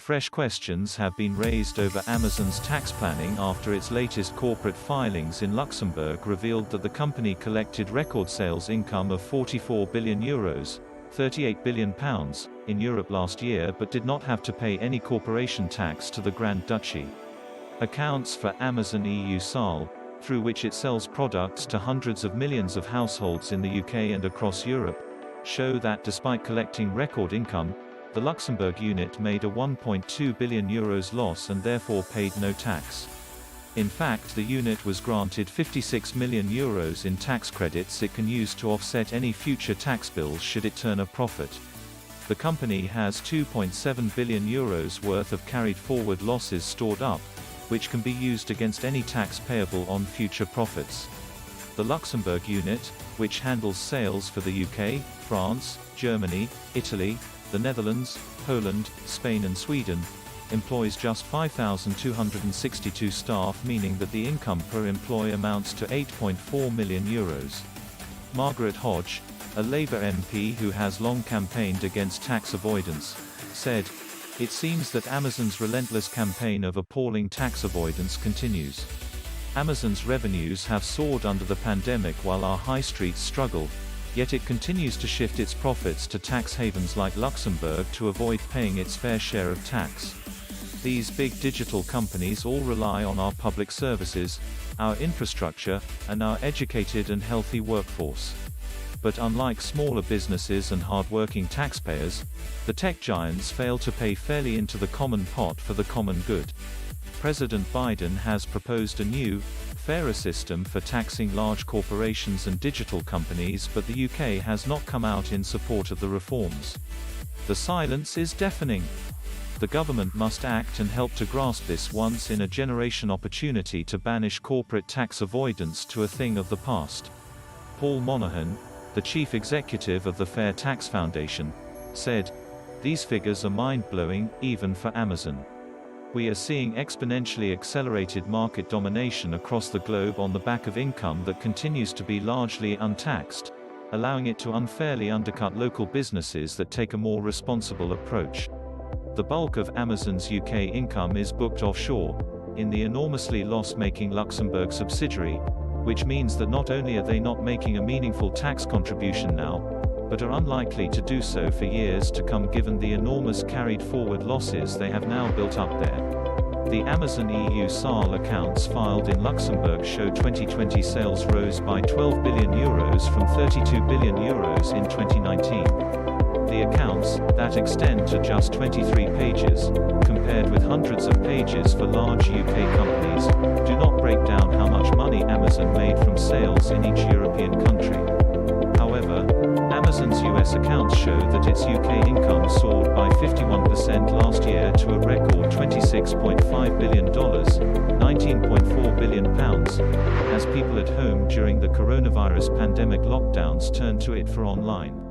Fresh questions have been raised over Amazon's tax planning after its latest corporate filings in Luxembourg revealed that the company collected record sales income of €44 billion, £38 billion, in Europe last year but did not have to pay any corporation tax to the Grand Duchy. Accounts for Amazon EU SAL, through which it sells products to hundreds of millions of households in the UK and across Europe, show that despite collecting record income, the Luxembourg unit made a €1.2 billion loss and therefore paid no tax. In fact, the unit was granted €56 million in tax credits it can use to offset any future tax bills should it turn a profit. The company has €2.7 billion worth of carried forward losses stored up, which can be used against any tax payable on future profits. The Luxembourg unit, which handles sales for the UK, France, Germany, Italy, the Netherlands, Poland, Spain and Sweden, employs just 5,262 staff, meaning that the income per employee amounts to €8.4 million. Margaret Hodge, a Labour MP who has long campaigned against tax avoidance, said, "It seems that Amazon's relentless campaign of appalling tax avoidance continues. Amazon's revenues have soared under the pandemic while our high streets struggle, yet it continues to shift its profits to tax havens like Luxembourg to avoid paying its fair share of tax. These big digital companies all rely on our public services, our infrastructure, and our educated and healthy workforce. But unlike smaller businesses and hard-working taxpayers, the tech giants fail to pay fairly into the common pot for the common good." President Biden has proposed a new, fairer system for taxing large corporations and digital companies, but the UK has not come out in support of the reforms. The silence is deafening. The government must act and help to grasp this once-in-a-generation opportunity to banish corporate tax avoidance to a thing of the past. Paul Monahan, the chief executive of the Fair Tax Foundation, said, "These figures are mind-blowing, even for Amazon. We are seeing exponentially accelerated market domination across the globe on the back of income that continues to be largely untaxed, allowing it to unfairly undercut local businesses that take a more responsible approach. The bulk of Amazon's UK income is booked offshore, in the enormously loss-making Luxembourg subsidiary, which means that not only are they not making a meaningful tax contribution now, but are unlikely to do so for years to come given the enormous carried forward losses they have now built up there." The Amazon EU SAL accounts filed in Luxembourg show 2020 sales rose by €12 billion from €32 billion in 2019. The accounts, that extend to just 23 pages, compared with hundreds of pages for large UK companies, do not break down how much money Amazon made from sales in each European country. However, Amazon's US accounts show that its UK income soared by 51% last year to a record $26.5 billion, £19.4 billion, as people at home during the coronavirus pandemic lockdowns turned to it for online